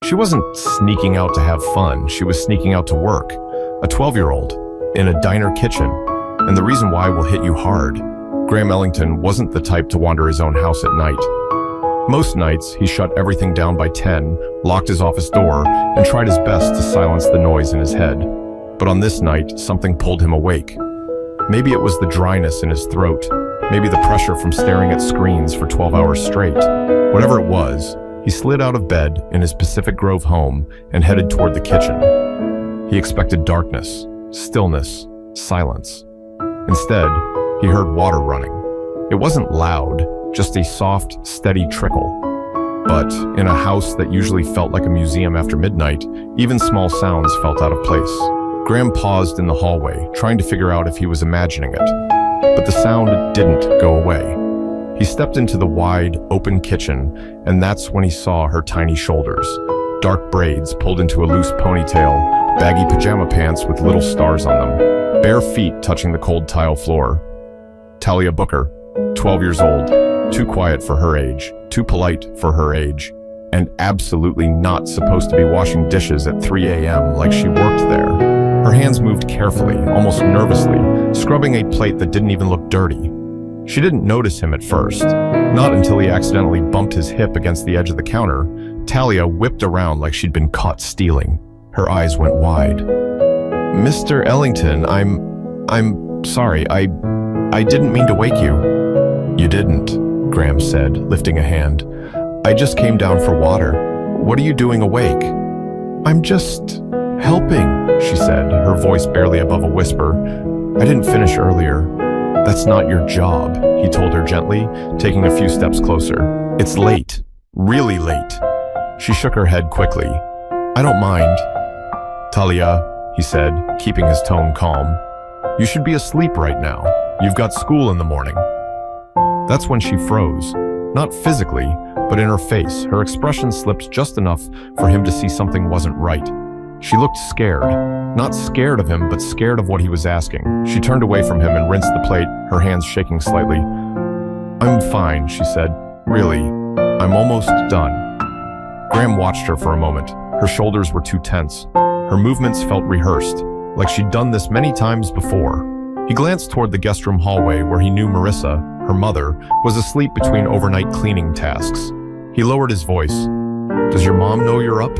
She wasn't sneaking out to have fun, she was sneaking out to work. A 12-year-old, in a diner kitchen. And the reason why will hit you hard. Graham Ellington wasn't the type to wander his own house at night. Most nights, he shut everything down by 10, locked his office door, and tried his best to silence the noise in his head. But on this night, something pulled him awake. Maybe it was the dryness in his throat, maybe the pressure from staring at screens for 12 hours straight. Whatever it was, he slid out of bed in his Pacific Grove home and headed toward the kitchen. He expected darkness, stillness, silence. Instead, he heard water running. It wasn't loud, just a soft, steady trickle. But in a house that usually felt like a museum after midnight, even small sounds felt out of place. Graham paused in the hallway, trying to figure out if he was imagining it. But the sound didn't go away. He stepped into the wide, open kitchen, and that's when he saw her tiny shoulders. Dark braids pulled into a loose ponytail, baggy pajama pants with little stars on them, bare feet touching the cold tile floor. Talia Booker, 12 years old, too quiet for her age, too polite for her age, and absolutely not supposed to be washing dishes at 3 a.m. like she worked there. Her hands moved carefully, almost nervously, scrubbing a plate that didn't even look dirty. She didn't notice him at first, not until he accidentally bumped his hip against the edge of the counter. Talia whipped around like she'd been caught stealing. Her eyes went wide. Mr. Ellington, I'm sorry, I didn't mean to wake you. You didn't, Graham said, lifting a hand. I just came down for water. What are you doing awake? I'm just helping, she said, her voice barely above a whisper. I didn't finish earlier. That's not your job, he told her gently, taking a few steps closer. It's late. Really late. She shook her head quickly. I don't mind. Talia, he said, keeping his tone calm. You should be asleep right now. You've got school in the morning. That's when she froze. Not physically, but in her face. Her expression slipped just enough for him to see something wasn't right. She looked scared. Not scared of him, but scared of what he was asking. She turned away from him and rinsed the plate, her hands shaking slightly. I'm fine, she said. Really, I'm almost done. Graham watched her for a moment. Her shoulders were too tense. Her movements felt rehearsed, like she'd done this many times before. He glanced toward the guest room hallway where he knew Marissa, her mother, was asleep between overnight cleaning tasks. He lowered his voice. Does your mom know you're up?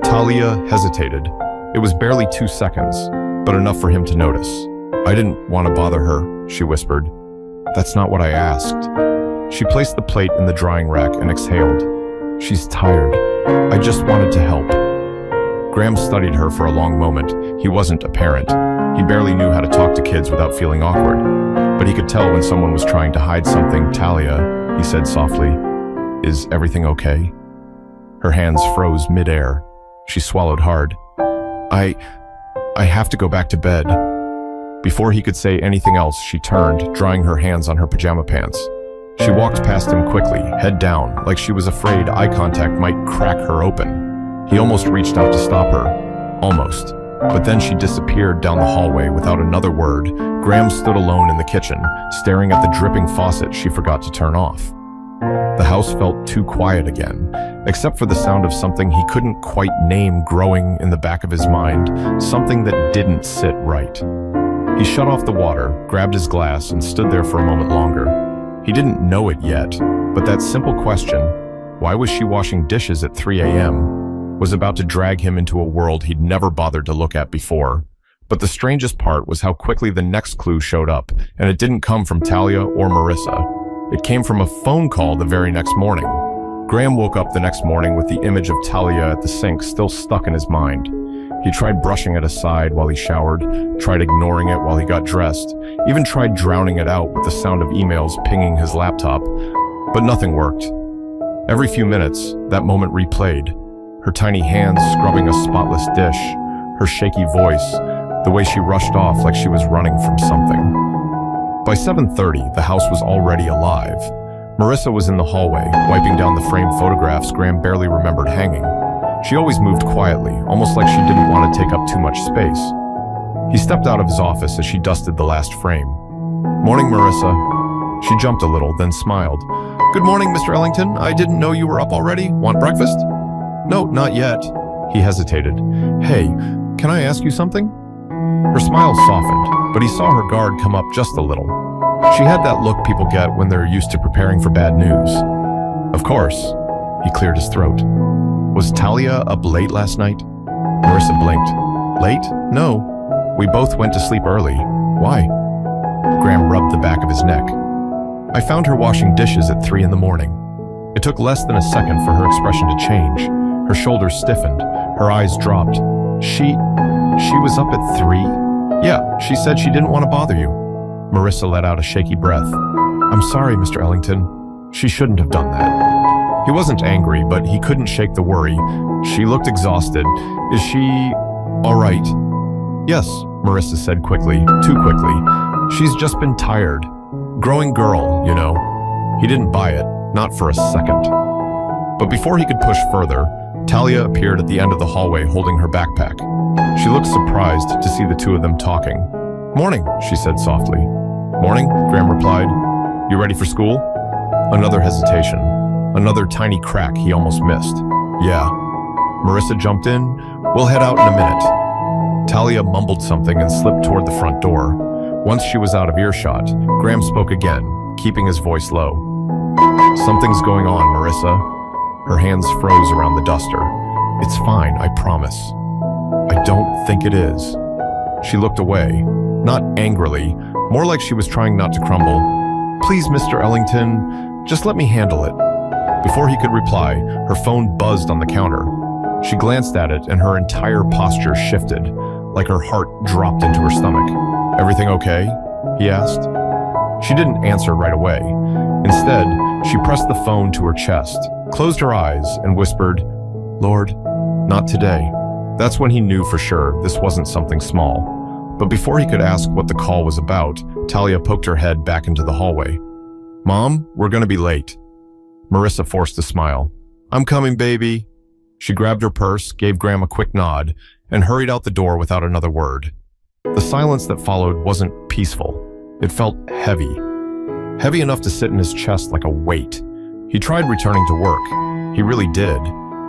Talia hesitated. It was barely 2 seconds, but enough for him to notice. I didn't want to bother her, she whispered. That's not what I asked. She placed the plate in the drying rack and exhaled. She's tired. I just wanted to help. Graham studied her for a long moment. He wasn't a parent. He barely knew how to talk to kids without feeling awkward. But he could tell when someone was trying to hide something. Talia, he said softly, is everything okay? Her hands froze midair. She swallowed hard. I have to go back to bed. Before he could say anything else, she turned, drying her hands on her pajama pants. She walked past him quickly, head down, like she was afraid eye contact might crack her open. He almost reached out to stop her. Almost. But then she disappeared down the hallway without another word. Graham stood alone in the kitchen, staring at the dripping faucet she forgot to turn off. The house felt too quiet again, except for the sound of something he couldn't quite name growing in the back of his mind, something that didn't sit right. He shut off the water, grabbed his glass, and stood there for a moment longer. He didn't know it yet, but that simple question, why was she washing dishes at 3 a.m., was about to drag him into a world he'd never bothered to look at before. But the strangest part was how quickly the next clue showed up, and it didn't come from Talia or Marissa. It came from a phone call the very next morning. Graham woke up the next morning with the image of Talia at the sink still stuck in his mind. He tried brushing it aside while he showered, tried ignoring it while he got dressed, even tried drowning it out with the sound of emails pinging his laptop, but nothing worked. Every few minutes, that moment replayed. Her tiny hands scrubbing a spotless dish, her shaky voice, the way she rushed off like she was running from something. By 7:30, the house was already alive. Marissa was in the hallway, wiping down the framed photographs Graham barely remembered hanging. She always moved quietly, almost like she didn't want to take up too much space. He stepped out of his office as she dusted the last frame. Morning, Marissa. She jumped a little, then smiled. Good morning, Mr. Ellington. I didn't know you were up already. Want breakfast? No, not yet. He hesitated. Hey, can I ask you something? Her smile softened, but he saw her guard come up just a little. She had that look people get when they're used to preparing for bad news. Of course. He cleared his throat. Was Talia up late last night? Marissa blinked. Late? No. We both went to sleep early. Why? Graham rubbed the back of his neck. I found her washing dishes at 3 in the morning. It took less than a second for her expression to change. Her shoulders stiffened. Her eyes dropped. She was up at 3? Yeah, she said she didn't want to bother you. Marissa let out a shaky breath. I'm sorry, Mr. Ellington. She shouldn't have done that. He wasn't angry, but he couldn't shake the worry. She looked exhausted. Is she all right? Yes, Marissa said quickly, too quickly. She's just been tired. Growing girl, you know. He didn't buy it, not for a second. But before he could push further, Talia appeared at the end of the hallway holding her backpack. She looked surprised to see the two of them talking. Morning, she said softly. Morning, Graham replied. You ready for school? Another hesitation. Another tiny crack he almost missed. Yeah. Marissa jumped in. We'll head out in a minute. Talia mumbled something and slipped toward the front door. Once she was out of earshot, Graham spoke again, keeping his voice low. Something's going on, Marissa. Her hands froze around the duster. It's fine, I promise. I don't think it is. She looked away, not angrily, more like she was trying not to crumble. Please, Mr. Ellington, just let me handle it. Before he could reply, her phone buzzed on the counter. She glanced at it and her entire posture shifted, like her heart dropped into her stomach. Everything okay? He asked. She didn't answer right away. Instead, she pressed the phone to her chest, closed her eyes, and whispered, Lord, not today. That's when he knew for sure this wasn't something small. But before he could ask what the call was about, Talia poked her head back into the hallway. Mom, we're gonna be late. Marissa forced a smile. I'm coming, baby. She grabbed her purse, gave Graham a quick nod, and hurried out the door without another word. The silence that followed wasn't peaceful. It felt heavy. Heavy enough to sit in his chest like a weight. He tried returning to work. He really did.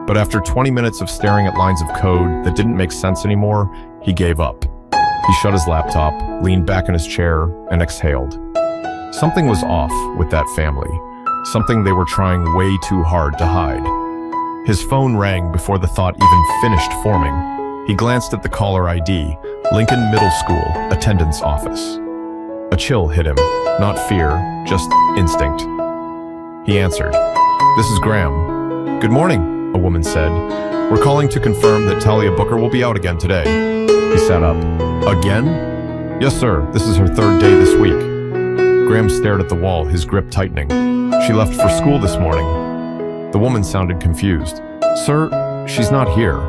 But after 20 minutes of staring at lines of code that didn't make sense anymore, he gave up. He shut his laptop, leaned back in his chair, and exhaled. Something was off with that family. Something they were trying way too hard to hide. His phone rang before the thought even finished forming. He glanced at the caller ID, Lincoln Middle School, attendance office. A chill hit him, not fear, just instinct. He answered. This is Graham. Good morning, a woman said. We're calling to confirm that Talia Booker will be out again today. He sat up. Again? Yes, sir. This is her 3rd day this week. Graham stared at the wall, his grip tightening. She left for school this morning. The woman sounded confused. Sir, she's not here.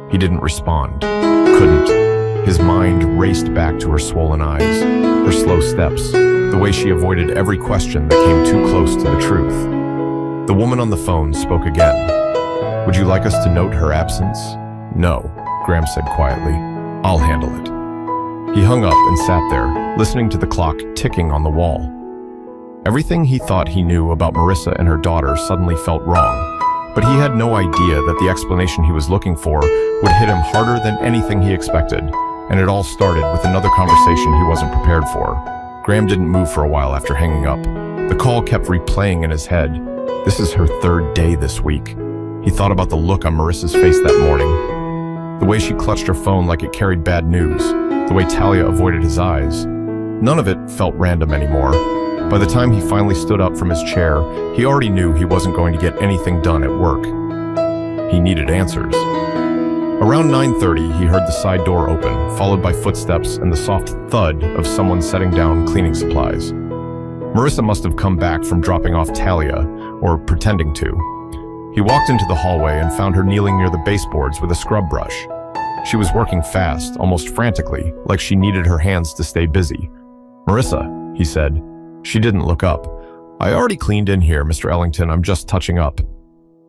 He didn't respond. Couldn't. His mind raced back to her swollen eyes, her slow steps, the way she avoided every question that came too close to the truth. The woman on the phone spoke again. Would you like us to note her absence? No, Graham said quietly. I'll handle it. He hung up and sat there, listening to the clock ticking on the wall. Everything he thought he knew about Marissa and her daughter suddenly felt wrong, but he had no idea that the explanation he was looking for would hit him harder than anything he expected, and it all started with another conversation he wasn't prepared for. Graham didn't move for a while after hanging up. The call kept replaying in his head. This is her 3rd day this week. He thought about the look on Marissa's face that morning, the way she clutched her phone like it carried bad news, the way Talia avoided his eyes. None of it felt random anymore. By the time he finally stood up from his chair, he already knew he wasn't going to get anything done at work. He needed answers. Around 9:30, he heard the side door open, followed by footsteps and the soft thud of someone setting down cleaning supplies. Marissa must have come back from dropping off Talia, or pretending to. He walked into the hallway and found her kneeling near the baseboards with a scrub brush. She was working fast, almost frantically, like she needed her hands to stay busy. Marissa, he said. She didn't look up. I already cleaned in here, Mr. Ellington. I'm just touching up.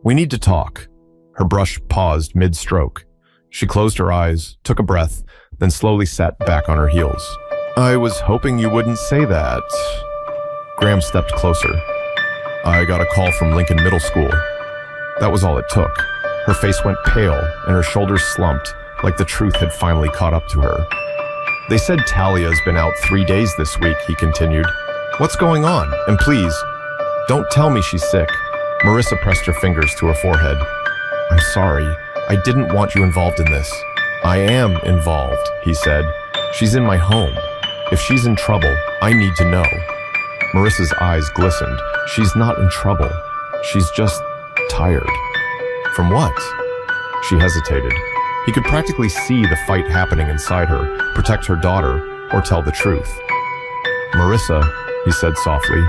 We need to talk. Her brush paused mid-stroke. She closed her eyes, took a breath, then slowly sat back on her heels. I was hoping you wouldn't say that. Graham stepped closer. I got a call from Lincoln Middle School. That was all it took. Her face went pale and her shoulders slumped, like the truth had finally caught up to her. They said Talia's been out 3 days this week, he continued. What's going on? And please, don't tell me she's sick. Marissa pressed her fingers to her forehead. I'm sorry. I didn't want you involved in this. I am involved, he said. She's in my home. If she's in trouble, I need to know. Marissa's eyes glistened. She's not in trouble. She's just tired. From what? She hesitated. He could practically see the fight happening inside her, protect her daughter, or tell the truth. Marissa, he said softly,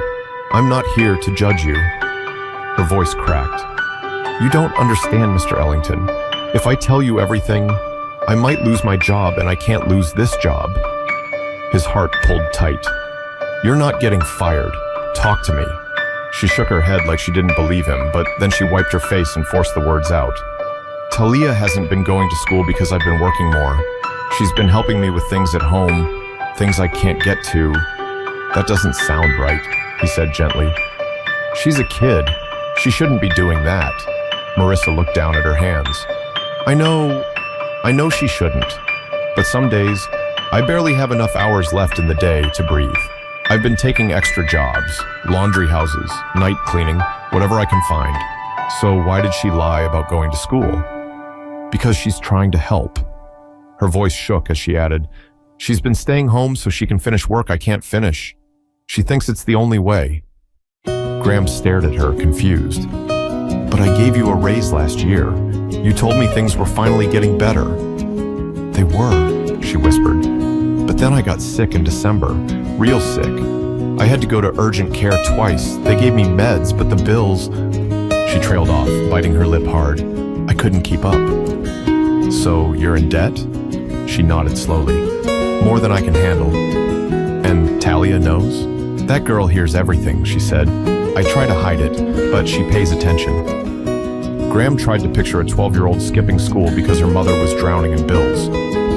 I'm not here to judge you. Her voice cracked. You don't understand, Mr. Ellington. If I tell you everything, I might lose my job and I can't lose this job. His heart pulled tight. You're not getting fired. Talk to me. She shook her head like she didn't believe him, but then she wiped her face and forced the words out. Talia hasn't been going to school because I've been working more. She's been helping me with things at home, things I can't get to. That doesn't sound right, he said gently. She's a kid. She shouldn't be doing that. Marissa looked down at her hands. I know she shouldn't. But some days, I barely have enough hours left in the day to breathe. I've been taking extra jobs, laundry houses, night cleaning, whatever I can find. So why did she lie about going to school? Because she's trying to help. Her voice shook as she added, she's been staying home so she can finish work I can't finish. She thinks it's the only way. Graham stared at her, confused. But I gave you a raise last year. You told me things were finally getting better. They were, she whispered. But then I got sick in December, real sick. I had to go to urgent care twice. They gave me meds, but the bills... She trailed off, biting her lip hard. I couldn't keep up. So you're in debt? She nodded slowly. More than I can handle. And Talia knows? That girl hears everything, she said. I try to hide it, but she pays attention. Graham tried to picture a 12-year-old skipping school because her mother was drowning in bills.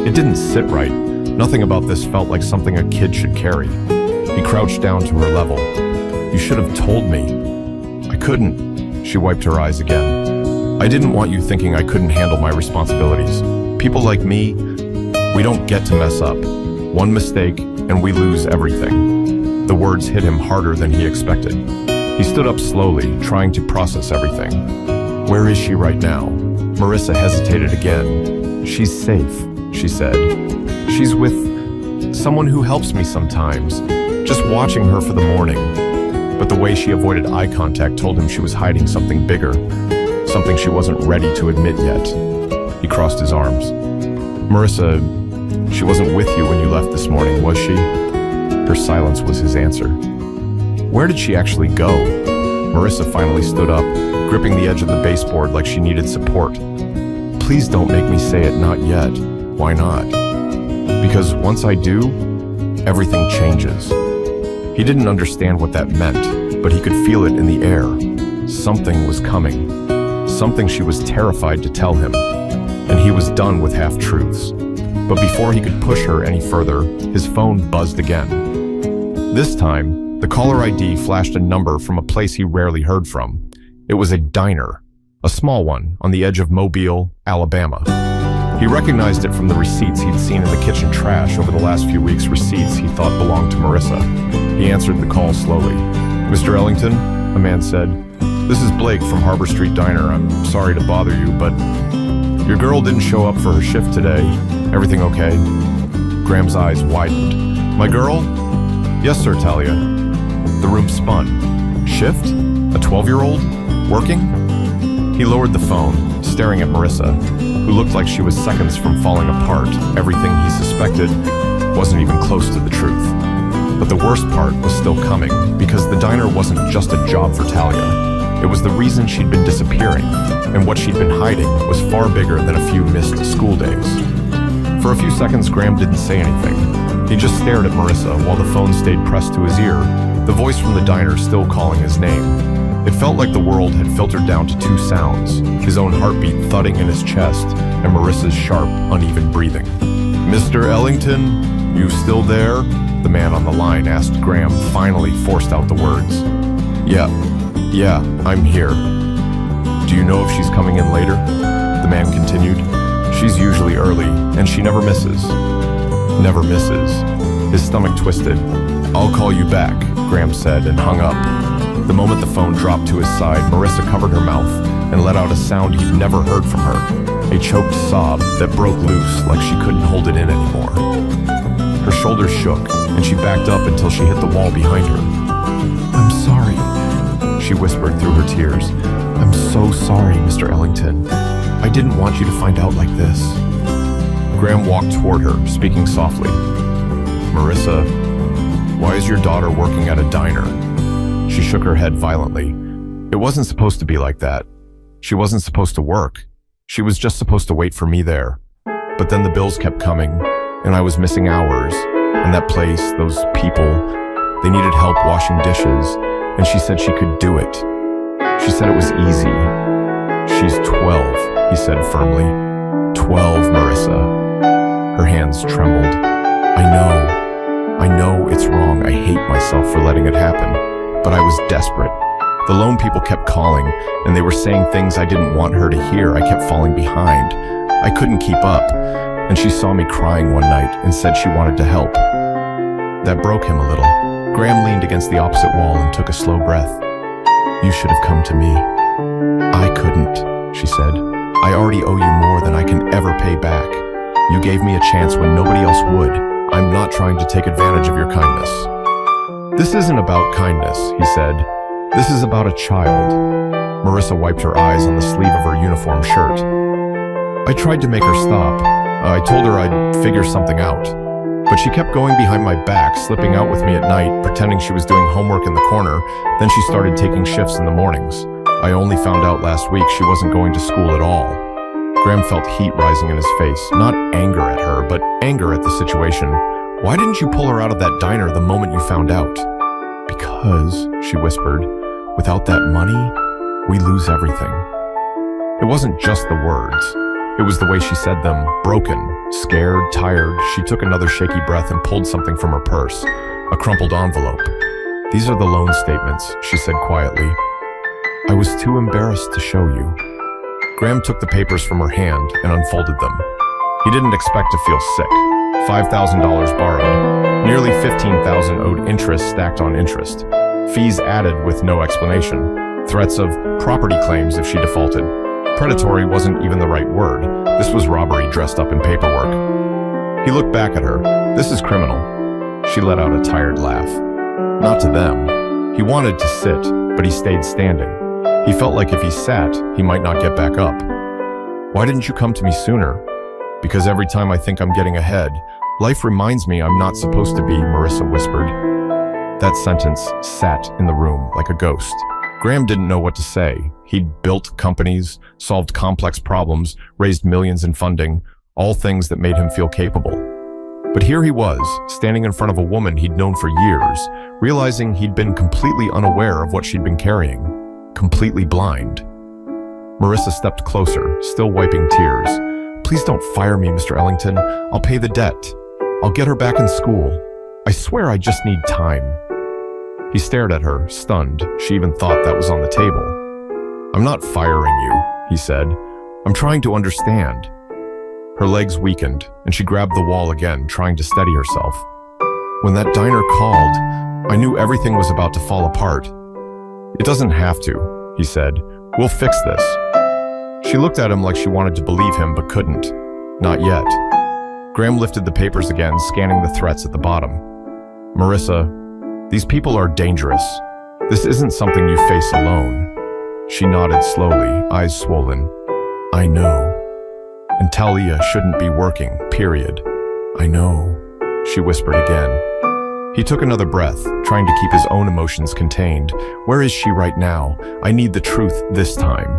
It didn't sit right. Nothing about this felt like something a kid should carry. He crouched down to her level. You should have told me. I couldn't. She wiped her eyes again. I didn't want you thinking I couldn't handle my responsibilities. People like me, we don't get to mess up. One mistake, and we lose everything. The words hit him harder than he expected. He stood up slowly, trying to process everything. Where is she right now? Marissa hesitated again. She's safe, she said. She's with someone who helps me sometimes, just watching her for the morning. But the way she avoided eye contact told him she was hiding something bigger, something she wasn't ready to admit yet. He crossed his arms. Marissa, she wasn't with you when you left this morning, was she? Her silence was his answer. Where did she actually go? Marissa finally stood up, gripping the edge of the baseboard like she needed support. Please don't make me say it, not yet. Why not? Because once I do, everything changes. He didn't understand what that meant, but he could feel it in the air. Something was coming. Something she was terrified to tell him. And he was done with half-truths. But before he could push her any further, his phone buzzed again. This time, the caller ID flashed a number from a place he rarely heard from. It was a diner, a small one on the edge of Mobile, Alabama. He recognized it from the receipts he'd seen in the kitchen trash over the last few weeks, receipts he thought belonged to Marissa. He answered the call slowly. Mr. Ellington, a man said, this is Blake from Harbor Street Diner. I'm sorry to bother you, but your girl didn't show up for her shift today. Everything okay? Graham's eyes widened. My girl? Yes, sir, Talia. The room spun. Shift? A 12-year-old? Working? He lowered the phone, staring at Marissa, who looked like she was seconds from falling apart. Everything he suspected wasn't even close to the truth. But the worst part was still coming, because the diner wasn't just a job for Talia. It was the reason she'd been disappearing, and what she'd been hiding was far bigger than a few missed school days. For a few seconds, Graham didn't say anything. He just stared at Marissa while the phone stayed pressed to his ear, the voice from the diner still calling his name. It felt like the world had filtered down to two sounds, his own heartbeat thudding in his chest and Marissa's sharp, uneven breathing. Mr. Ellington, you still there? The man on the line asked. Graham finally forced out the words. Yeah, I'm here. Do you know if she's coming in later? The man continued. She's usually early, and she never misses. Never misses. His stomach twisted. I'll call you back, Graham said and hung up. The moment the phone dropped to his side, Marissa covered her mouth and let out a sound he'd never heard from her, a choked sob that broke loose like she couldn't hold it in anymore. Her shoulders shook, and she backed up until she hit the wall behind her. I'm sorry, she whispered through her tears. I'm so sorry, Mr. Ellington. I didn't want you to find out like this. Graham walked toward her, speaking softly. Marissa, why is your daughter working at a diner? She shook her head violently. It wasn't supposed to be like that. She wasn't supposed to work. She was just supposed to wait for me there. But then the bills kept coming, and I was missing hours. And that place, those people, they needed help washing dishes, and she said she could do it. She said it was easy. She's 12, he said firmly. 12, Marissa. Her hands trembled. I know it's wrong. I hate myself for letting it happen. But I was desperate. The loan people kept calling, and they were saying things I didn't want her to hear. I kept falling behind. I couldn't keep up, and she saw me crying one night and said she wanted to help. That broke him a little. Graham leaned against the opposite wall and took a slow breath. You should have come to me. I couldn't, she said. I already owe you more than I can ever pay back. You gave me a chance when nobody else would. I'm not trying to take advantage of your kindness. This isn't about kindness, he said. This is about a child. Marissa wiped her eyes on the sleeve of her uniform shirt. I tried to make her stop. I told her I'd figure something out. But she kept going behind my back, slipping out with me at night, pretending she was doing homework in the corner. Then she started taking shifts in the mornings. I only found out last week she wasn't going to school at all. Graham felt heat rising in his face, not anger at her, but anger at the situation. Why didn't you pull her out of that diner the moment you found out? Because, she whispered, without that money, we lose everything. It wasn't just the words. It was the way she said them, broken, scared, tired. She took another shaky breath and pulled something from her purse, a crumpled envelope. These are the loan statements, she said quietly. I was too embarrassed to show you. Graham took the papers from her hand and unfolded them. He didn't expect to feel sick. $5,000 borrowed, nearly $15,000 owed interest stacked on interest, fees added with no explanation, threats of property claims if she defaulted. Predatory wasn't even the right word. This was robbery dressed up in paperwork. He looked back at her. This is criminal. She let out a tired laugh. Not to them. He wanted to sit, but he stayed standing. He felt like if he sat, he might not get back up. Why didn't you come to me sooner? Because every time I think I'm getting ahead, life reminds me I'm not supposed to be, Marissa whispered. That sentence sat in the room like a ghost. Graham didn't know what to say. He'd built companies, solved complex problems, raised millions in funding, all things that made him feel capable. But here he was, standing in front of a woman he'd known for years, realizing he'd been completely unaware of what she'd been carrying, completely blind. Marissa stepped closer, still wiping tears. Please don't fire me, Mr. Ellington. I'll pay the debt. I'll get her back in school. I swear I just need time. He stared at her, stunned. She even thought that was on the table. I'm not firing you, he said. I'm trying to understand. Her legs weakened, and she grabbed the wall again, trying to steady herself. When that diner called, I knew everything was about to fall apart. It doesn't have to, he said. We'll fix this. She looked at him like she wanted to believe him, but couldn't. Not yet. Graham lifted the papers again, scanning the threats at the bottom. Marissa, these people are dangerous. This isn't something you face alone. She nodded slowly, eyes swollen. I know. And Talia shouldn't be working, period. I know, she whispered again. He took another breath, trying to keep his own emotions contained. Where is she right now? I need the truth this time.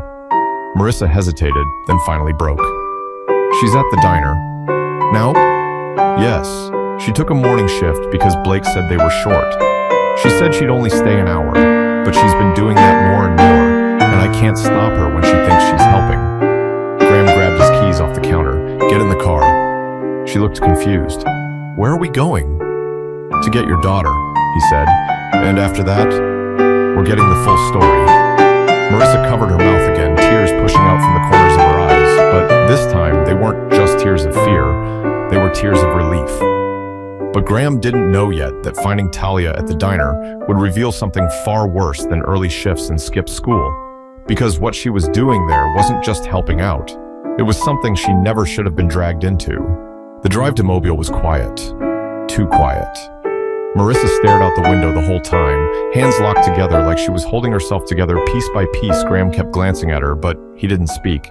Marissa hesitated, then finally broke. She's at the diner. Now? Yes. She took a morning shift because Blake said they were short. She said she'd only stay an hour, but she's been doing that more and more, and I can't stop her when she thinks she's helping. Graham grabbed his keys off the counter. Get in the car. She looked confused. Where are we going? To get your daughter, he said. And after that, we're getting the full story. Marissa covered her mouth again, tears pushing out from the corners of her eyes, but this time they weren't just tears of fear, they were tears of relief. But Graham didn't know yet that finding Talia at the diner would reveal something far worse than early shifts and skipped school, because what she was doing there wasn't just helping out. It was something she never should have been dragged into. The drive to Mobile was quiet. Too quiet. Marissa stared out the window the whole time, hands locked together like she was holding herself together piece by piece. Graham kept glancing at her, but he didn't speak.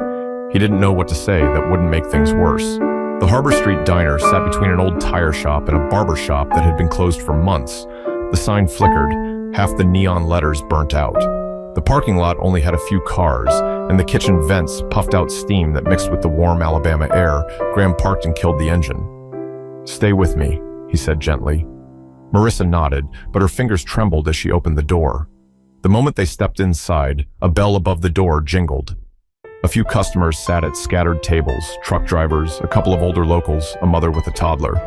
He didn't know what to say that wouldn't make things worse. The Harbor Street diner sat between an old tire shop and a barber shop that had been closed for months. The sign flickered, half the neon letters burnt out. The parking lot only had a few cars, and the kitchen vents puffed out steam that mixed with the warm Alabama air. Graham parked and killed the engine. "Stay with me," he said gently. Marissa nodded, but her fingers trembled as she opened the door. The moment they stepped inside, a bell above the door jingled. A few customers sat at scattered tables, truck drivers, a couple of older locals, a mother with a toddler.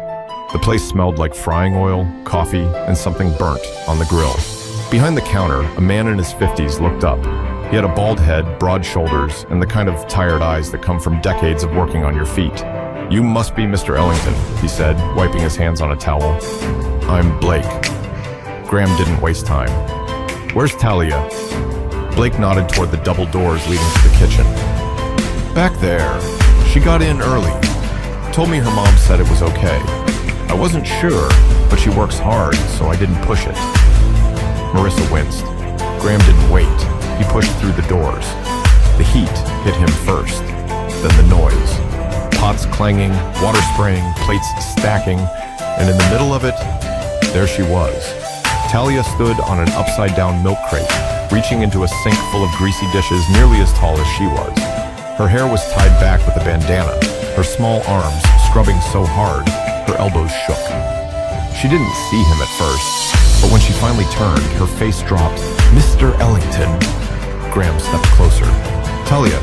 The place smelled like frying oil, coffee, and something burnt on the grill. Behind the counter, a man in his 50s looked up. He had a bald head, broad shoulders, and the kind of tired eyes that come from decades of working on your feet. "You must be Mr. Ellington," he said, wiping his hands on a towel. "I'm Blake." Graham didn't waste time. "Where's Talia?" Blake nodded toward the double doors leading to the kitchen. "Back there. She got in early. Told me her mom said it was okay. I wasn't sure, but she works hard, so I didn't push it." Marissa winced. Graham didn't wait. He pushed through the doors. The heat hit him first, then the noise. Pots clanging, water spraying, plates stacking, and in the middle of it, there she was. Talia stood on an upside-down milk crate, reaching into a sink full of greasy dishes nearly as tall as she was. Her hair was tied back with a bandana, her small arms scrubbing so hard, her elbows shook. She didn't see him at first, but when she finally turned, her face dropped. "Mr. Ellington." Graham stepped closer. "Talia,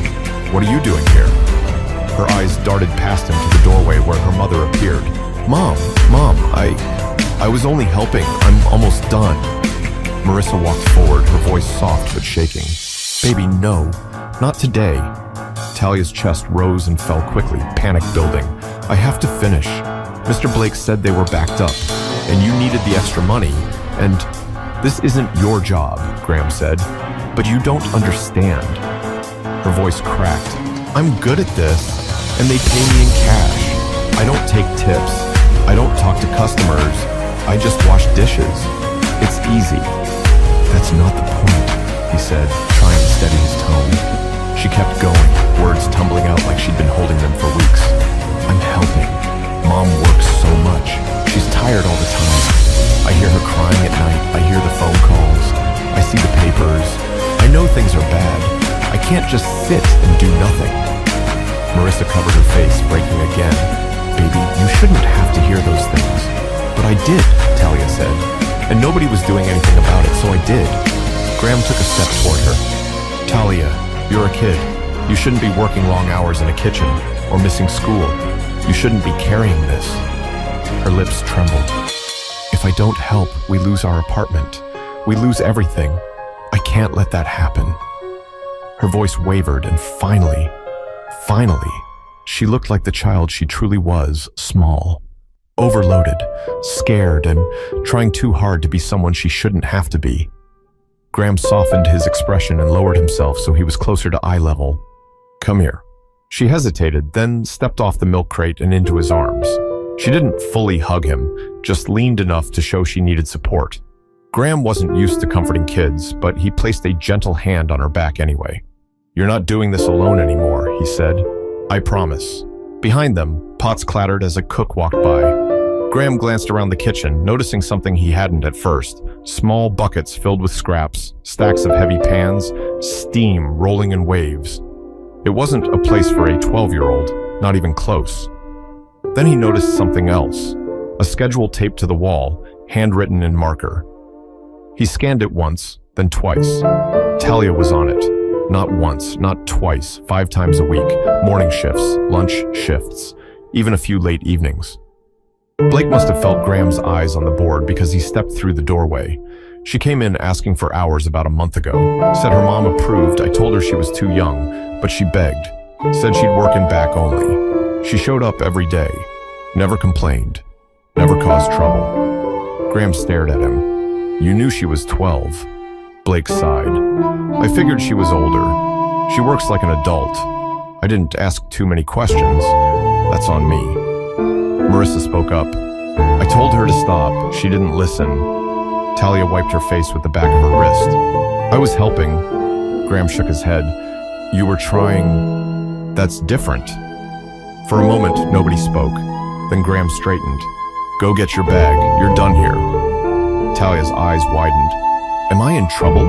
what are you doing here?" Her eyes darted past him to the doorway where her mother appeared. Mom, I was only helping. I'm almost done." Marissa walked forward, her voice soft but shaking. "Baby, no, not today." Talia's chest rose and fell quickly, panic building. "I have to finish. Mr. Blake said they were backed up, and you needed the extra money, and this isn't your job," Graham said. "But you don't understand." Her voice cracked. "I'm good at this, and they pay me in cash. I don't take tips. I don't talk to customers. I just wash dishes. It's easy." "That's not the point," he said, trying to steady his tone. She kept going, words tumbling out like she'd been holding them for weeks. "I'm helping. Mom works so much. She's tired all the time. I hear her crying at night. I hear the phone calls. I see the papers. I know things are bad. I can't just sit and do nothing." Marissa covered her face, breaking again. "Baby, you shouldn't have to hear those things." "But I did," Talia said. "And nobody was doing anything about it, so I did." Graham took a step toward her. "Talia, you're a kid. You shouldn't be working long hours in a kitchen or missing school. You shouldn't be carrying this." Her lips trembled. "If I don't help, we lose our apartment. We lose everything. I can't let that happen." Her voice wavered, and finally, she looked like the child she truly was, small, overloaded, scared, and trying too hard to be someone she shouldn't have to be. Graham softened his expression and lowered himself so he was closer to eye level. "Come here." She hesitated, then stepped off the milk crate and into his arms. She didn't fully hug him, just leaned enough to show she needed support. Graham wasn't used to comforting kids, but he placed a gentle hand on her back anyway. "You're not doing this alone anymore," he said. "I promise." Behind them, pots clattered as a cook walked by. Graham glanced around the kitchen, noticing something he hadn't at first. Small buckets filled with scraps, stacks of heavy pans, steam rolling in waves. It wasn't a place for a 12-year-old, not even close. Then he noticed something else, a schedule taped to the wall, handwritten in marker. He scanned it once, then twice. Talia was on it. Not once, not twice, 5 times a week, morning shifts, lunch shifts, even a few late evenings. Blake must have felt Graham's eyes on the board because he stepped through the doorway. She came in asking for hours about a month ago. Said her mom approved. I told her she was too young, but she begged. Said she'd work in back only. She showed up every day. Never complained. Never caused trouble. Graham stared at him. You knew she was 12. Blake sighed. I figured she was older. She works like an adult. I didn't ask too many questions. That's on me. Marissa spoke up. I told her to stop. She didn't listen. Talia wiped her face with the back of her wrist. I was helping. Graham shook his head. You were trying. That's different. For a moment, nobody spoke. Then Graham straightened. Go get your bag. You're done here. Talia's eyes widened. Am I in trouble?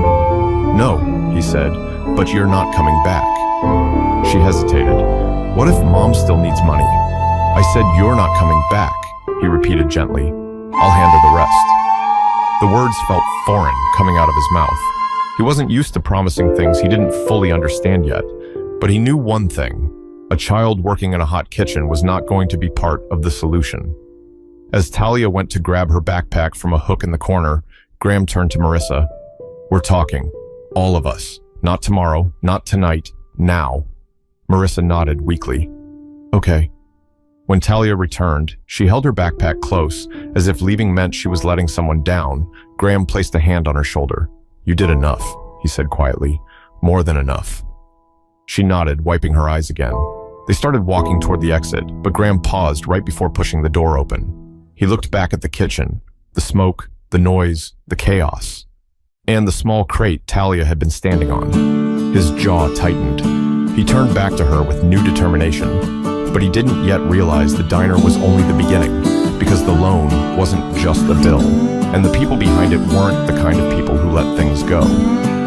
No, he said, but you're not coming back. She hesitated. What if Mom still needs money? I said you're not coming back, he repeated gently. I'll handle the rest. The words felt foreign coming out of his mouth. He wasn't used to promising things he didn't fully understand yet, but he knew one thing. A child working in a hot kitchen was not going to be part of the solution. As Talia went to grab her backpack from a hook in the corner, Graham turned to Marissa. We're talking. All of us. Not tomorrow, not tonight, now. Marissa nodded weakly. Okay. When Talia returned, she held her backpack close, as if leaving meant she was letting someone down. Graham placed a hand on her shoulder. You did enough, he said quietly. More than enough. She nodded, wiping her eyes again. They started walking toward the exit, but Graham paused right before pushing the door open. He looked back at the kitchen, the smoke, the noise, the chaos, and the small crate Talia had been standing on. His jaw tightened. He turned back to her with new determination, but he didn't yet realize the diner was only the beginning, because the loan wasn't just a bill, and the people behind it weren't the kind of people who let things go.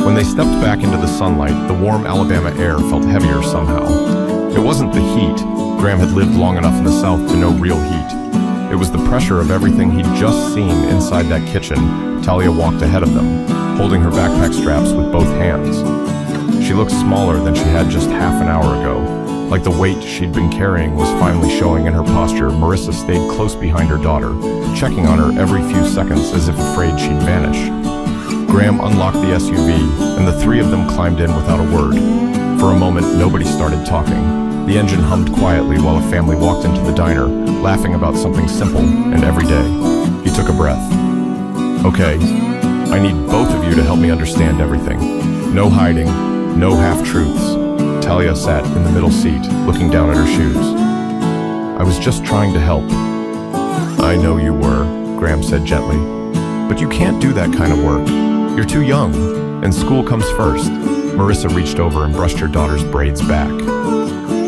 When they stepped back into the sunlight, the warm Alabama air felt heavier somehow. It wasn't the heat. Graham had lived long enough in the South to know real heat. It was the pressure of everything he'd just seen inside that kitchen. Talia walked ahead of them, holding her backpack straps with both hands. She looked smaller than she had just half an hour ago. Like the weight she'd been carrying was finally showing in her posture. Marissa stayed close behind her daughter, checking on her every few seconds as if afraid she'd vanish. Graham unlocked the SUV, and the three of them climbed in without a word. For a moment, nobody started talking. The engine hummed quietly while a family walked into the diner, laughing about something simple and everyday. He took a breath. Okay, I need both of you to help me understand everything. No hiding, no half-truths. Talia sat in the middle seat, looking down at her shoes. I was just trying to help. I know you were, Graham said gently. But you can't do that kind of work. You're too young, and school comes first. Marissa reached over and brushed her daughter's braids back.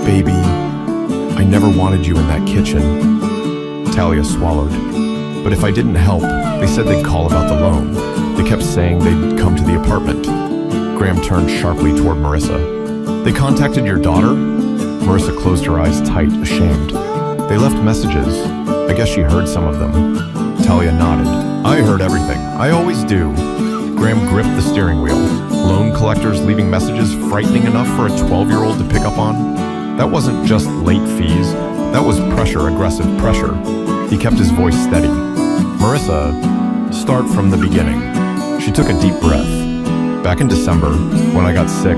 Baby, I never wanted you in that kitchen. Talia swallowed. But if I didn't help, they said they'd call about the loan. They kept saying they'd come to the apartment. Graham turned sharply toward Marissa. They contacted your daughter? Marissa closed her eyes tight, ashamed. They left messages. I guess she heard some of them. Talia nodded. I heard everything. I always do. Graham gripped the steering wheel. Loan collectors leaving messages frightening enough for a 12-year-old to pick up on? That wasn't just late fees. That was pressure, aggressive pressure. He kept his voice steady. Marissa, start from the beginning. She took a deep breath. Back in December, when I got sick,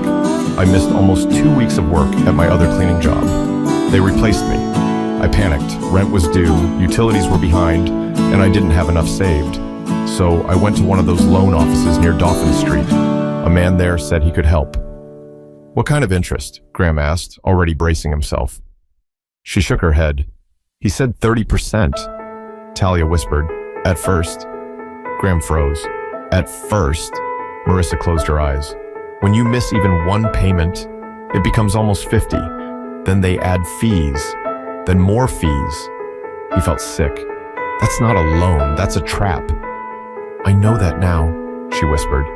I missed almost 2 weeks of work at my other cleaning job. They replaced me. I panicked. Rent was due, utilities were behind, and I didn't have enough saved. So I went to one of those loan offices near Dauphin Street. A man there said he could help. What kind of interest? Graham asked, already bracing himself. She shook her head. He said 30%. Talia whispered, at first. Graham froze. At first? Marissa closed her eyes. When you miss even one payment, it becomes almost 50. Then they add fees. Then more fees. He felt sick. That's not a loan, that's a trap. I know that now, she whispered.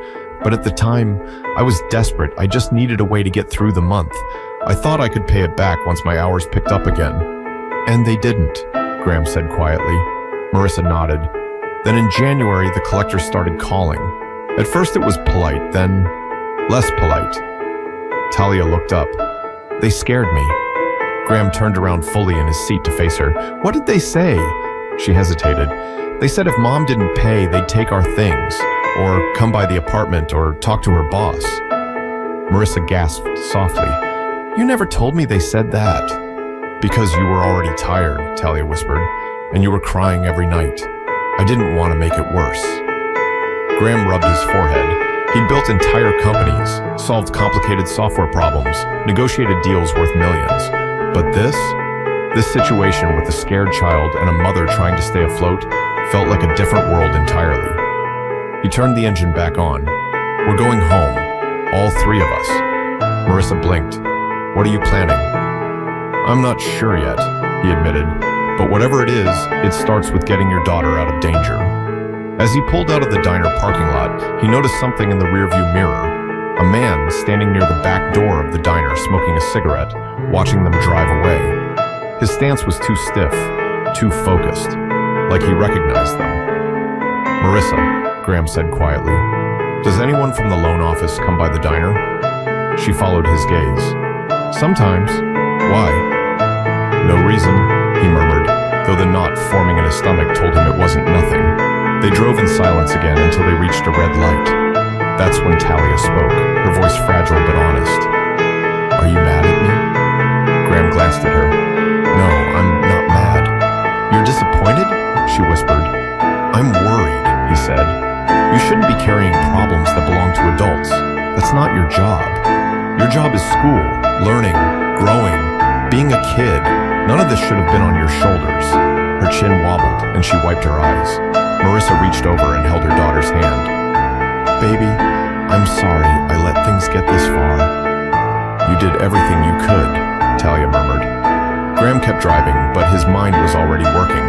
But at the time, I was desperate. I just needed a way to get through the month. I thought I could pay it back once my hours picked up again. And they didn't, Graham said quietly. Marissa nodded. Then in January, the collector started calling. At first it was polite, then less polite. Talia looked up. They scared me. Graham turned around fully in his seat to face her. What did they say? She hesitated. They said if Mom didn't pay, they'd take our things. or come by the apartment or talk to her boss. Marissa gasped softly. You never told me they said that. Because you were already tired, Talia whispered, and you were crying every night. I didn't want to make it worse. Graham rubbed his forehead. He'd built entire companies, solved complicated software problems, negotiated deals worth millions. But this situation with a scared child and a mother trying to stay afloat felt like a different world entirely. He turned the engine back on. We're going home, all three of us. Marissa blinked. What are you planning? I'm not sure yet, he admitted, but whatever it is, it starts with getting your daughter out of danger. As he pulled out of the diner parking lot, he noticed something in the rearview mirror. A man standing near the back door of the diner smoking a cigarette, watching them drive away. His stance was too stiff, too focused, like he recognized them. Marissa, Graham said quietly, does anyone from the loan office come by the diner? She followed his gaze. Sometimes. Why? No reason, he murmured, though the knot forming in his stomach told him it wasn't nothing. They drove in silence again until they reached a red light. That's when Talia spoke, her voice fragile but honest. Are you mad at me? Graham glanced at her. No, I'm not mad. You're disappointed? She whispered. I'm worried, he said. You shouldn't be carrying problems that belong to adults. That's not your job. Your job is school, learning, growing, being a kid. None of this should have been on your shoulders. Her chin wobbled, and she wiped her eyes. Marissa reached over and held her daughter's hand. Baby, I'm sorry I let things get this far. You did everything you could, Talia murmured. Graham kept driving, but his mind was already working.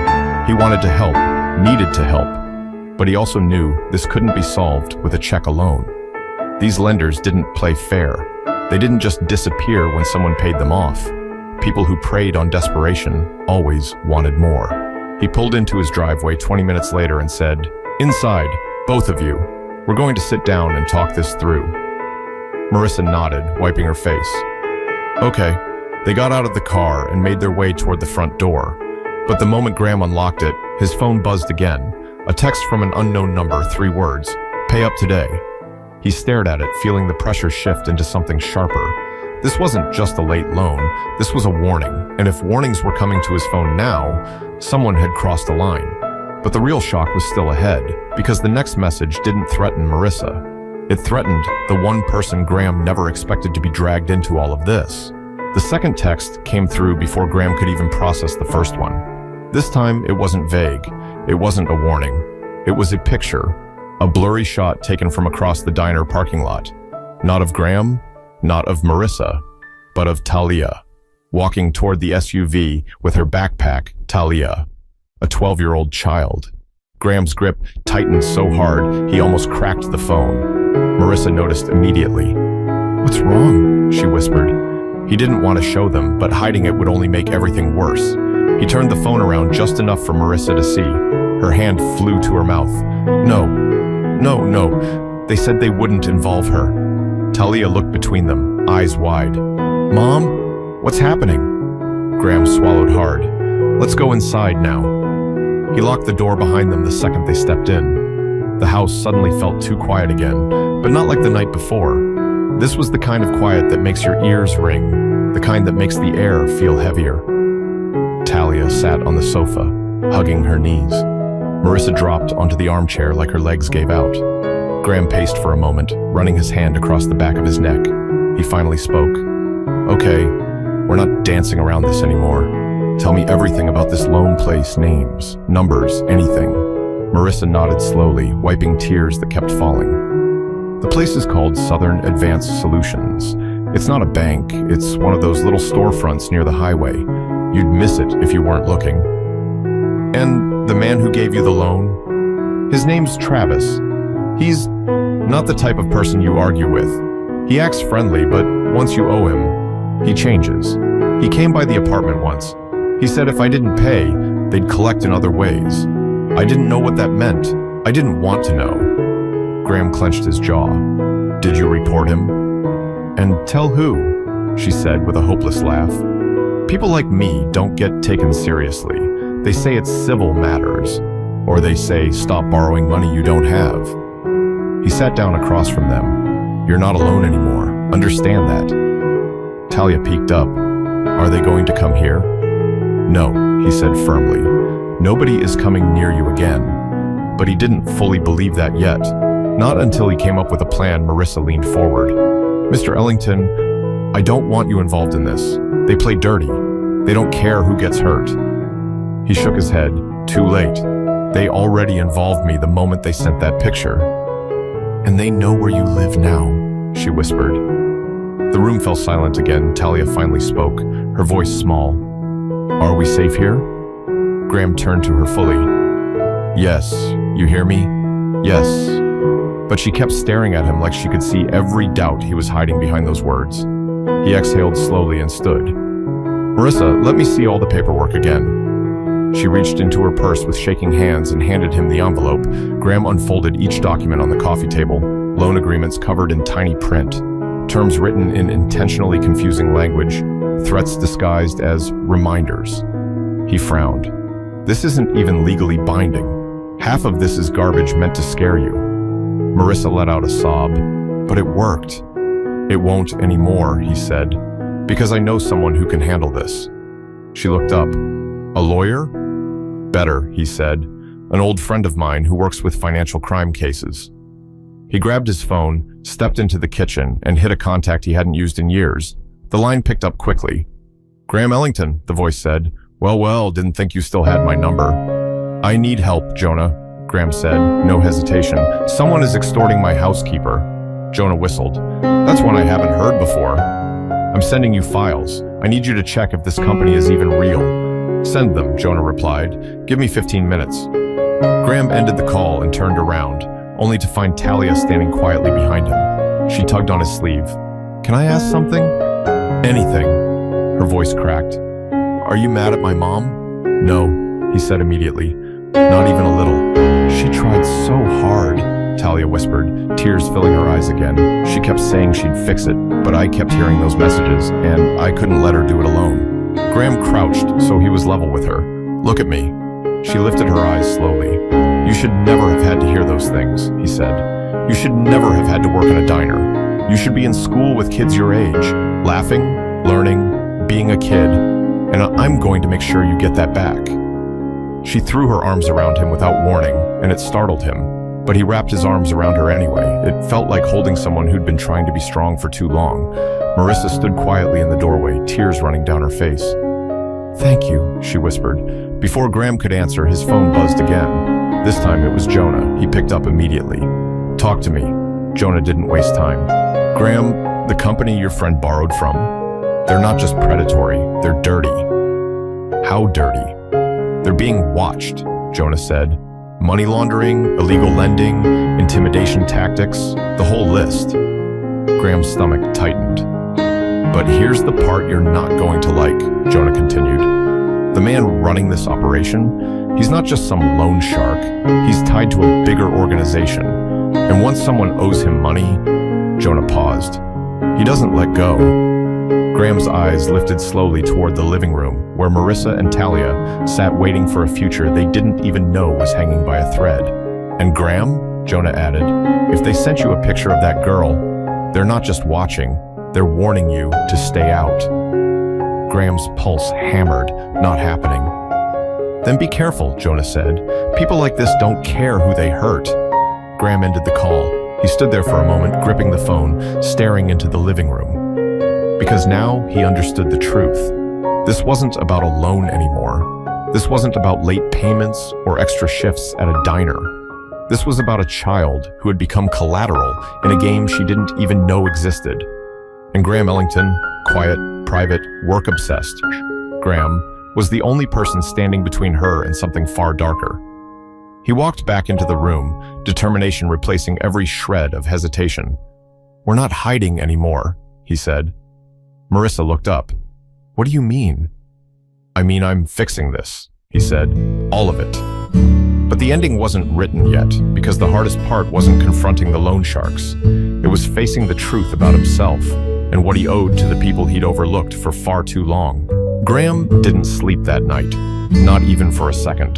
He wanted to help, needed to help. But he also knew this couldn't be solved with a check alone. These lenders didn't play fair. They didn't just disappear when someone paid them off. People who preyed on desperation always wanted more. He pulled into his driveway 20 minutes later and said, Inside, both of you. We're going to sit down and talk this through. Marissa nodded, wiping her face. Okay. They got out of the car and made their way toward the front door. But the moment Graham unlocked it, his phone buzzed again. A text from an unknown number, 3 words. Pay up today. He stared at it, feeling the pressure shift into something sharper. This wasn't just a late loan, this was a warning, and if warnings were coming to his phone now, someone had crossed a line. But the real shock was still ahead, because the next message didn't threaten Marissa. It threatened the one person Graham never expected to be dragged into all of this. The second text came through before Graham could even process the first one. This time, it wasn't vague. It wasn't a warning. It was a picture. A blurry shot taken from across the diner parking lot. Not of Graham, not of Marissa, but of Talia, walking toward the SUV with her backpack, Talia, a 12-year-old child. Graham's grip tightened so hard he almost cracked the phone. Marissa noticed immediately. What's wrong? She whispered. He didn't want to show them, but hiding it would only make everything worse. He turned the phone around just enough for Marissa to see. Her hand flew to her mouth. No. They said they wouldn't involve her. Talia looked between them, eyes wide. Mom? What's happening? Graham swallowed hard. Let's go inside now. He locked the door behind them the second they stepped in. The house suddenly felt too quiet again, but not like the night before. This was the kind of quiet that makes your ears ring, the kind that makes the air feel heavier. Talia sat on the sofa, hugging her knees. Marissa dropped onto the armchair like her legs gave out. Graham paced for a moment, running his hand across the back of his neck. He finally spoke. Okay, we're not dancing around this anymore. Tell me everything about this lone place, names, numbers, anything. Marissa nodded slowly, wiping tears that kept falling. The place is called Southern Advanced Solutions. It's not a bank, it's one of those little storefronts near the highway. You'd miss it if you weren't looking. And the man who gave you the loan? His name's Travis. He's not the type of person you argue with. He acts friendly, but once you owe him, he changes. He came by the apartment once. He said if I didn't pay, they'd collect in other ways. I didn't know what that meant. I didn't want to know. Graham clenched his jaw. Did you report him? And tell who? She said with a hopeless laugh. People like me don't get taken seriously. They say it's civil matters. Or they say stop borrowing money you don't have. He sat down across from them. You're not alone anymore. Understand that. Talia peeked up. Are they going to come here? No, he said firmly. Nobody is coming near you again. But he didn't fully believe that yet. Not until he came up with a plan. Marissa leaned forward. Mr. Ellington, I don't want you involved in this. They play dirty. They don't care who gets hurt. He shook his head. Too late. They already involved me the moment they sent that picture. And they know where you live now, she whispered. The room fell silent again. Talia finally spoke, her voice small. Are we safe here? Graham turned to her fully. Yes, you hear me? Yes. But she kept staring at him like she could see every doubt he was hiding behind those words. He exhaled slowly and stood. Marissa, let me see all the paperwork again. She reached into her purse with shaking hands and handed him the envelope. Graham unfolded each document on the coffee table, loan agreements covered in tiny print, terms written in intentionally confusing language, threats disguised as reminders. He frowned. This isn't even legally binding. Half of this is garbage meant to scare you. Marissa let out a sob. But it worked. It won't anymore, he said, because I know someone who can handle this. She looked up. A lawyer? Better, he said, an old friend of mine who works with financial crime cases. He grabbed his phone, stepped into the kitchen, and hit a contact he hadn't used in years. The line picked up quickly. Graham Ellington, the voice said. Well, didn't think you still had my number. I need help, Jonah, Graham said, no hesitation. Someone is extorting my housekeeper. Jonah whistled. That's one I haven't heard before. I'm sending you files. I need you to check if this company is even real. Send them, Jonah replied. Give me 15 minutes. Graham ended the call and turned around, only to find Talia standing quietly behind him. She tugged on his sleeve. Can I ask something? Anything. Her voice cracked. Are you mad at my mom? No, he said immediately. Not even a little. She tried so hard, Talia whispered, tears filling her eyes again. She kept saying she'd fix it, but I kept hearing those messages, and I couldn't let her do it alone. Graham crouched so he was level with her. Look at me. She lifted her eyes slowly. You should never have had to hear those things, he said. You should never have had to work in a diner. You should be in school with kids your age, laughing, learning, being a kid, and I'm going to make sure you get that back. She threw her arms around him without warning, and it startled him, but he wrapped his arms around her anyway. It felt like holding someone who'd been trying to be strong for too long. Marissa stood quietly in the doorway, tears running down her face. Thank you, she whispered. Before Graham could answer, his phone buzzed again. This time it was Jonah. He picked up immediately. Talk to me. Jonah didn't waste time. Graham, the company your friend borrowed from, they're not just predatory, they're dirty. How dirty? They're being watched, Jonah said. Money laundering, illegal lending, intimidation tactics, the whole list. Graham's stomach tightened. But here's the part you're not going to like, Jonah continued. The man running this operation, he's not just some loan shark. He's tied to a bigger organization. And once someone owes him money, Jonah paused. He doesn't let go. Graham's eyes lifted slowly toward the living room, where Marissa and Talia sat waiting for a future they didn't even know was hanging by a thread. And Graham, Jonah added, if they sent you a picture of that girl, they're not just watching, they're warning you to stay out. Graham's pulse hammered, not happening. Then be careful, Jonah said. People like this don't care who they hurt. Graham ended the call. He stood there for a moment, gripping the phone, staring into the living room. Because now he understood the truth. This wasn't about a loan anymore. This wasn't about late payments or extra shifts at a diner. This was about a child who had become collateral in a game she didn't even know existed. And Graham Ellington, quiet, private, work-obsessed, Graham, was the only person standing between her and something far darker. He walked back into the room, determination replacing every shred of hesitation. We're not hiding anymore, he said. Marissa looked up. What do you mean? I mean, I'm fixing this, he said. All of it. But the ending wasn't written yet, because the hardest part wasn't confronting the loan sharks. It was facing the truth about himself and what he owed to the people he'd overlooked for far too long. Graham didn't sleep that night, not even for a second.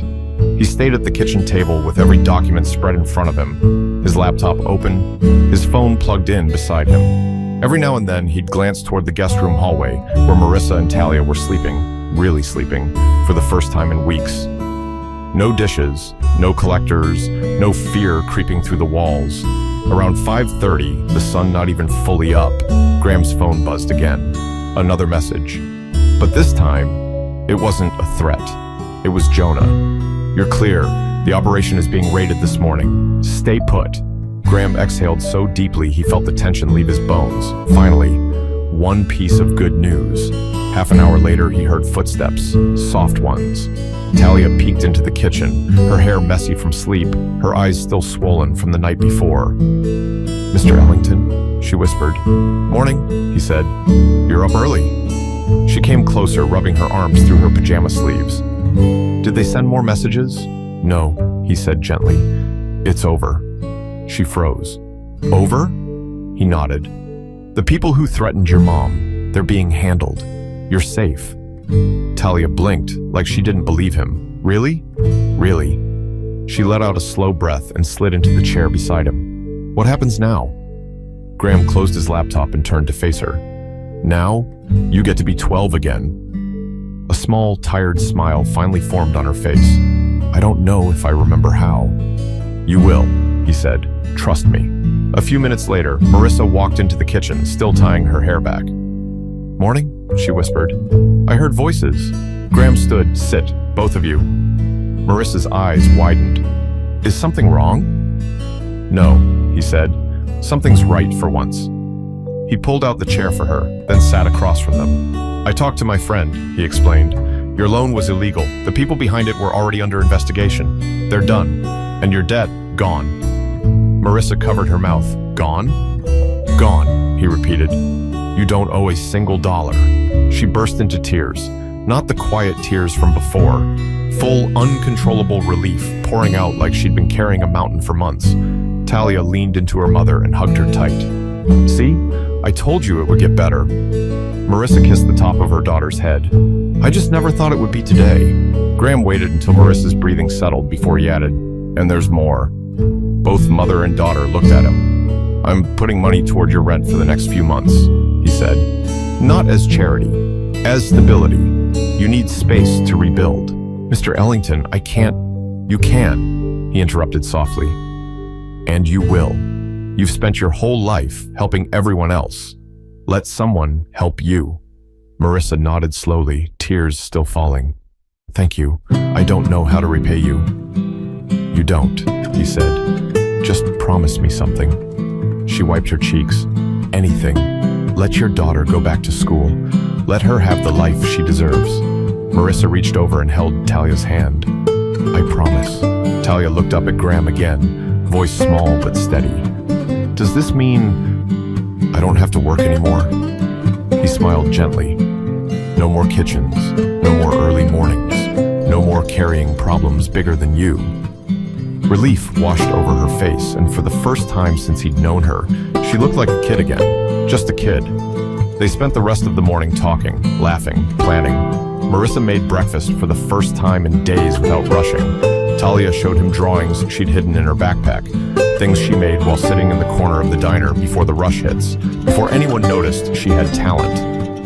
He stayed at the kitchen table with every document spread in front of him, his laptop open, his phone plugged in beside him. Every now and then, he'd glance toward the guest room hallway where Marissa and Talia were sleeping, really sleeping, for the first time in weeks. No dishes, no collectors, no fear creeping through the walls. Around 5:30, the sun not even fully up, Graham's phone buzzed again. Another message. But this time, it wasn't a threat. It was Jonah. "You're clear. The operation is being raided this morning. Stay put." Graham exhaled so deeply he felt the tension leave his bones. Finally, one piece of good news. Half an hour later, he heard footsteps, soft ones. Talia peeked into the kitchen, her hair messy from sleep, her eyes still swollen from the night before. "Mr. Ellington," she whispered. "Morning," he said. "You're up early." She came closer, rubbing her arms through her pajama sleeves. "Did they send more messages?" "No," he said gently. "It's over." She froze. "Over?" He nodded. "The people who threatened your mom, they're being handled. You're safe." Talia blinked, like she didn't believe him. "Really?" "Really." She let out a slow breath and slid into the chair beside him. "What happens now?" Graham closed his laptop and turned to face her. "Now, you get to be 12 again." A small, tired smile finally formed on her face. "I don't know if I remember how." "You will," he said. "Trust me." A few minutes later, Marissa walked into the kitchen, still tying her hair back. "Morning," she whispered. "I heard voices." Graham stood. "Sit, both of you." Marissa's eyes widened. "Is something wrong?" "No," he said. "Something's right for once." He pulled out the chair for her, then sat across from them. "I talked to my friend," he explained. "Your loan was illegal. The people behind it were already under investigation. They're done. And your debt, gone." Marissa covered her mouth. "Gone?" "Gone," he repeated. "You don't owe a single dollar." She burst into tears, not the quiet tears from before, full, uncontrollable relief pouring out like she'd been carrying a mountain for months. Talia leaned into her mother and hugged her tight. "See? I told you it would get better." Marissa kissed the top of her daughter's head. "I just never thought it would be today." Graham waited until Marissa's breathing settled before he added, "And there's more." Both mother and daughter looked at him. "I'm putting money toward your rent for the next few months," he said. "Not as charity, as stability. You need space to rebuild." "Mr. Ellington, I can't." "You can," he interrupted softly. "And you will. You've spent your whole life helping everyone else. Let someone help you." Marissa nodded slowly, tears still falling. "Thank you. I don't know how to repay you." "You don't," he said. "Just promise me something." She wiped her cheeks. "Anything. Let your daughter go back to school. Let her have the life she deserves." Marissa reached over and held Talia's hand. "I promise." Talia looked up at Graham again, voice small but steady. "Does this mean I don't have to work anymore?" He smiled gently. "No more kitchens, no more early mornings, no more carrying problems bigger than you." Relief washed over her face, and for the first time since he'd known her, she looked like a kid again, just a kid. They spent the rest of the morning talking, laughing, planning. Marissa made breakfast for the first time in days without rushing. Talia showed him drawings she'd hidden in her backpack, things she made while sitting in the corner of the diner before the rush hits. Before anyone noticed, she had talent.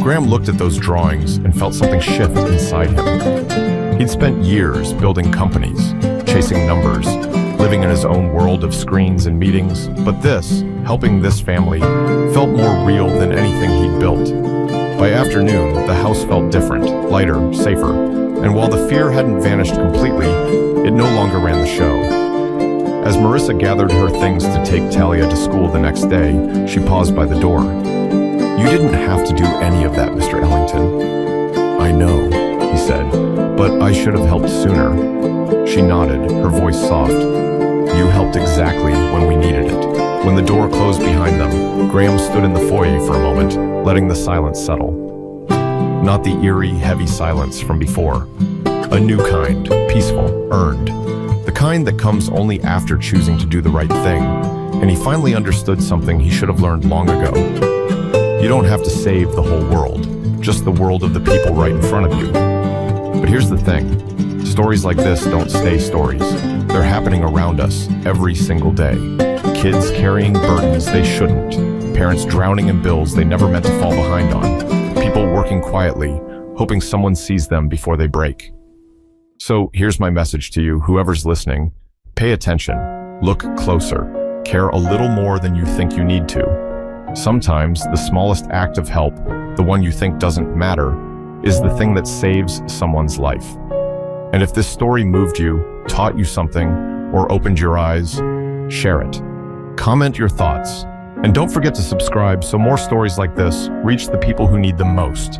Graham looked at those drawings and felt something shift inside him. He'd spent years building companies, chasing numbers, living in his own world of screens and meetings, but this, helping this family, felt more real than anything he'd built. By afternoon, the house felt different, lighter, safer, and while the fear hadn't vanished completely, it no longer ran the show. As Marissa gathered her things to take Talia to school the next day, she paused by the door. "You didn't have to do any of that, Mr. Ellington." "I know," he said, "but I should have helped sooner." She nodded, her voice soft. "You helped exactly when we needed it." When the door closed behind them, Graham stood in the foyer for a moment, letting the silence settle. Not the eerie, heavy silence from before. A new kind, peaceful, earned. The kind that comes only after choosing to do the right thing. And he finally understood something he should have learned long ago. You don't have to save the whole world, just the world of the people right in front of you. But here's the thing. Stories like this don't stay stories. They're happening around us every single day. Kids carrying burdens they shouldn't. Parents drowning in bills they never meant to fall behind on. People working quietly, hoping someone sees them before they break. So here's my message to you, whoever's listening. Pay attention, look closer, care a little more than you think you need to. Sometimes the smallest act of help, the one you think doesn't matter, is the thing that saves someone's life. And if this story moved you, taught you something, or opened your eyes, share it. Comment your thoughts. And don't forget to subscribe so more stories like this reach the people who need them most.